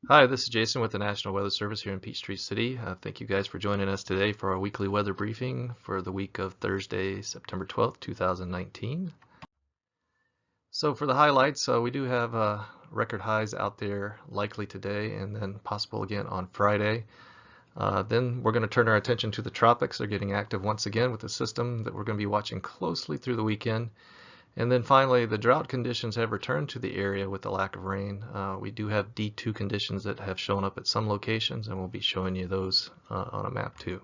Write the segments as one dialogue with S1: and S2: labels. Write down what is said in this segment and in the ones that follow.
S1: Hi, this is Jason with the National Weather Service here in Peachtree City. Thank you guys for joining us today for our weekly weather briefing for the week of Thursday, September 12th, 2019. So for the highlights, we do have record highs out there likely today and then possible again on Friday. Then we're going to turn our attention to the tropics. They're getting active once again with a system that we're going to be watching closely through the weekend. And then finally, the drought conditions have returned to the area with the lack of rain. We do have D2 conditions that have shown up at some locations, and we'll be showing you those on a map too.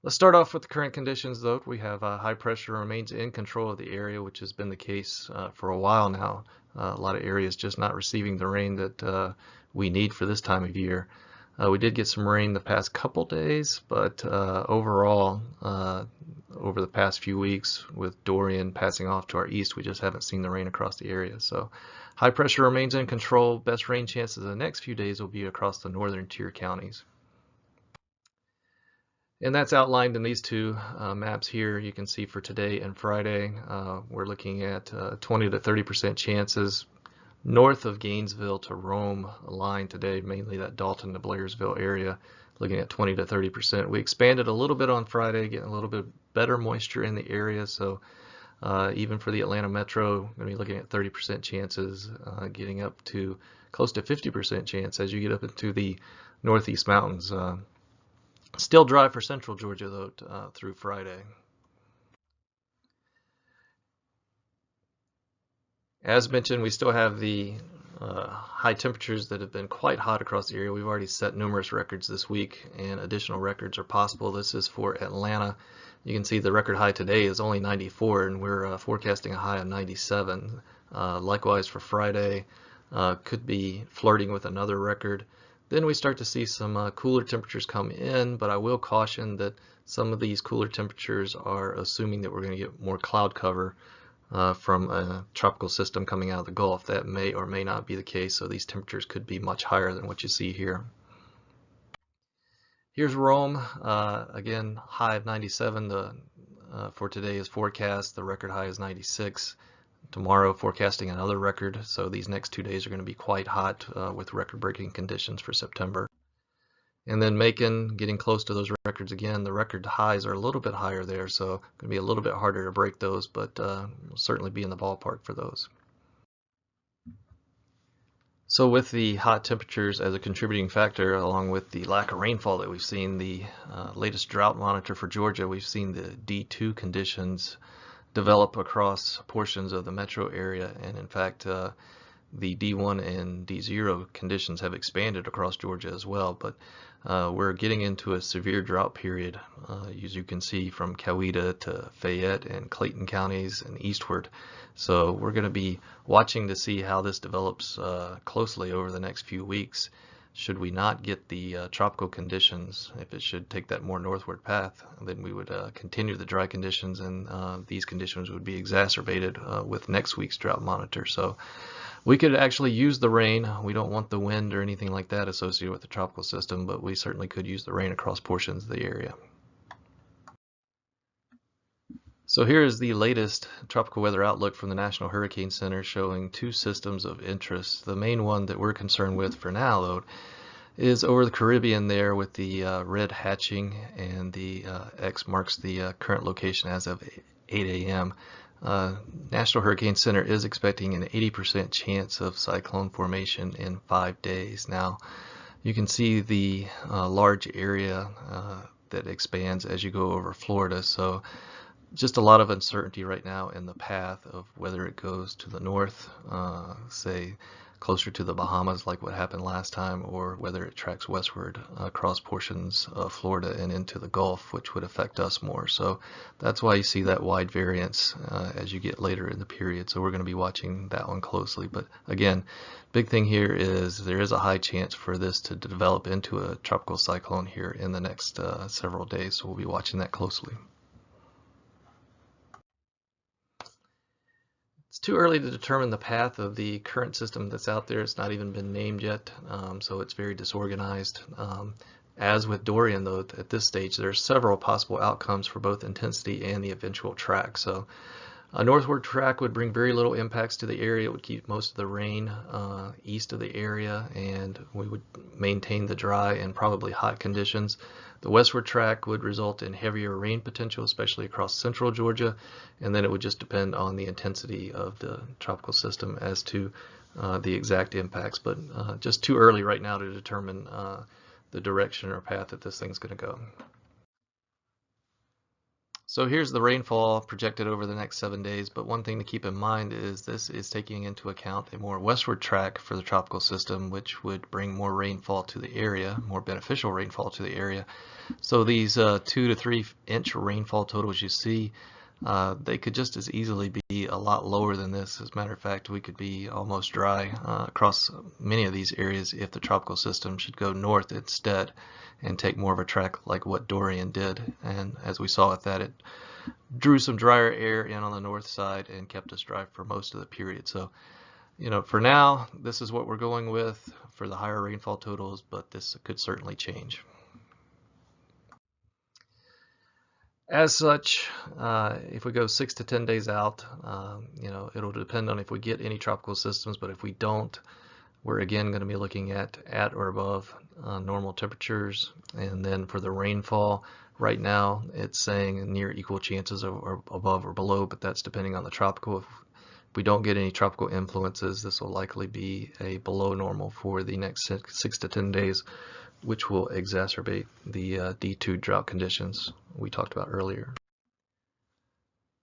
S1: Let's start off with the current conditions, though. We have high pressure remains in control of the area, which has been the case for a while now. A lot of areas just not receiving the rain that we need for this time of year. We did get some rain the past couple days, but overall, over the past few weeks, with Dorian passing off to our east, we just haven't seen the rain across the area. So high pressure remains in control. Best rain chances the next few days will be across the northern tier counties. And that's outlined in these two maps here. You can see for today and Friday, we're looking at 20 to 30% chances north of Gainesville to Rome line today, mainly that Dalton to Blairsville area, looking at 20 to 30%. We expanded a little bit on Friday, getting a little bit better moisture in the area. So even for the Atlanta metro, we're going to be looking at 30% chances, getting up to close to 50% chance as you get up into the northeast mountains. Still dry for central Georgia, though, through Friday. As mentioned, we still have the high temperatures that have been quite hot across the area. We've already set numerous records this week, and additional records are possible. This is for Atlanta. You can see the record high today is only 94, and we're forecasting a high of 97. Likewise for Friday, could be flirting with another record. Then we start to see some cooler temperatures come in, but I will caution that some of these cooler temperatures are assuming that we're going to get more cloud cover from a tropical system coming out of the Gulf. That may or may not be the case, so these temperatures could be much higher than what you see here. Here's Rome. Again, high of 97 for today is forecast. The record high is 96. Tomorrow forecasting another record, so these next 2 days are going to be quite hot with record-breaking conditions for September. And then Macon getting close to those records again. The record highs are a little bit higher there, so going to be a little bit harder to break those, but we'll certainly be in the ballpark for those. So with the hot temperatures as a contributing factor, along with the lack of rainfall that we've seen, the latest drought monitor for Georgia, we've seen the D2 conditions develop across portions of the metro area, and in fact the D1 and D0 conditions have expanded across Georgia as well, but we're getting into a severe drought period, as you can see from Coweta to Fayette and Clayton counties and eastward. So we're going to be watching to see how this develops closely over the next few weeks. Should we not get the tropical conditions, if it should take that more northward path, then we would continue the dry conditions, and these conditions would be exacerbated with next week's drought monitor. So we could actually use the rain. We don't want the wind or anything like that associated with the tropical system, but we certainly could use the rain across portions of the area. So here is the latest tropical weather outlook from the National Hurricane Center, showing two systems of interest. The main one that we're concerned with for now, though, is over the Caribbean there with the red hatching, and the X marks the current location as of 8 a.m. National Hurricane Center is expecting an 80% chance of cyclone formation in 5 days. Now, you can see the large area that expands as you go over Florida, so just a lot of uncertainty right now in the path of whether it goes to the north, say closer to the Bahamas like what happened last time, or whether it tracks westward across portions of Florida and into the Gulf, which would affect us more. So that's why you see that wide variance as you get later in the period. So we're going to be watching that one closely. But again, big thing here is there is a high chance for this to develop into a tropical cyclone here in the next several days. So we'll be watching that closely. It's too early to determine the path of the current system that's out there. It's not even been named yet, so it's very disorganized. As with Dorian, though, at this stage, there are several possible outcomes for both intensity and the eventual track. So A northward track would bring very little impacts to the area. It would keep most of the rain east of the area, and we would maintain the dry and probably hot conditions. The westward track would result in heavier rain potential, especially across central Georgia, and then it would just depend on the intensity of the tropical system as to the exact impacts, but just too early right now to determine the direction or path that this thing's going to go. So here's the rainfall projected over the next 7 days, but one thing to keep in mind is this is taking into account a more westward track for the tropical system, which would bring more rainfall to the area, more beneficial rainfall to the area. So these 2 to 3 inch rainfall totals you see, they could just as easily be a lot lower than this. As a matter of fact, we could be almost dry across many of these areas if the tropical system should go north instead and take more of a track like what Dorian did. And as we saw with that, it drew some drier air in on the north side and kept us dry for most of the period. So, you know, for now, this is what we're going with for the higher rainfall totals, but this could certainly change. As such, if we go 6 to 10 days out, you know, it'll depend on if we get any tropical systems, but if we don't, we're again going to be looking at or above normal temperatures. And then for the rainfall, right now it's saying near equal chances or above or below, but that's depending on the tropical. If we don't get any tropical influences, this will likely be a below normal for the next 6 to 10 days, which will exacerbate the D2 drought conditions we talked about earlier.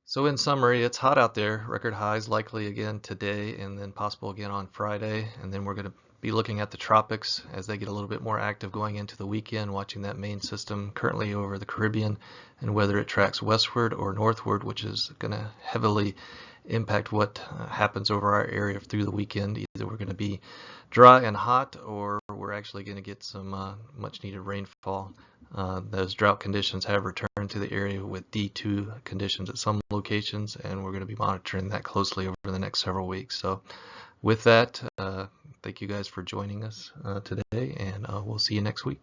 S1: So in summary, it's hot out there. Record highs likely again today and then possible again on Friday. And then we're going to be looking at the tropics as they get a little bit more active going into the weekend, watching that main system currently over the Caribbean and whether it tracks westward or northward, which is going to heavily impact what happens over our area through the weekend. Either we're going to be dry and hot, or we're actually going to get some much needed rainfall. Those drought conditions have returned to the area with D2 conditions at some locations, and we're going to be monitoring that closely over the next several weeks. So with that, thank you guys for joining us today, and we'll see you next week.